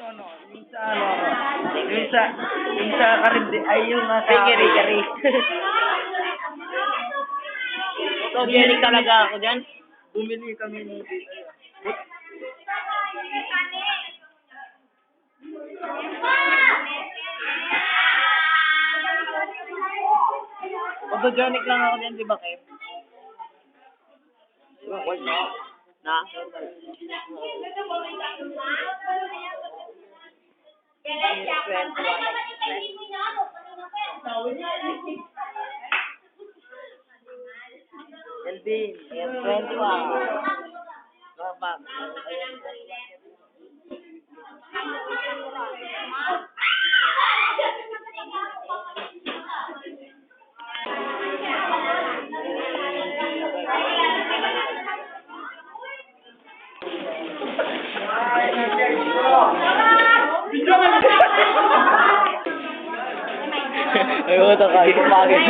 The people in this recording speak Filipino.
ano, yung sa karindi, ay yung nasa... Bakery. Organic talaga ako dyan. Bumili kami ng Photogenic lang ako dyan, di ba, Kev? Na? Elvin, ayan, 21. Babak. Ay, wala ka. Ito pagin.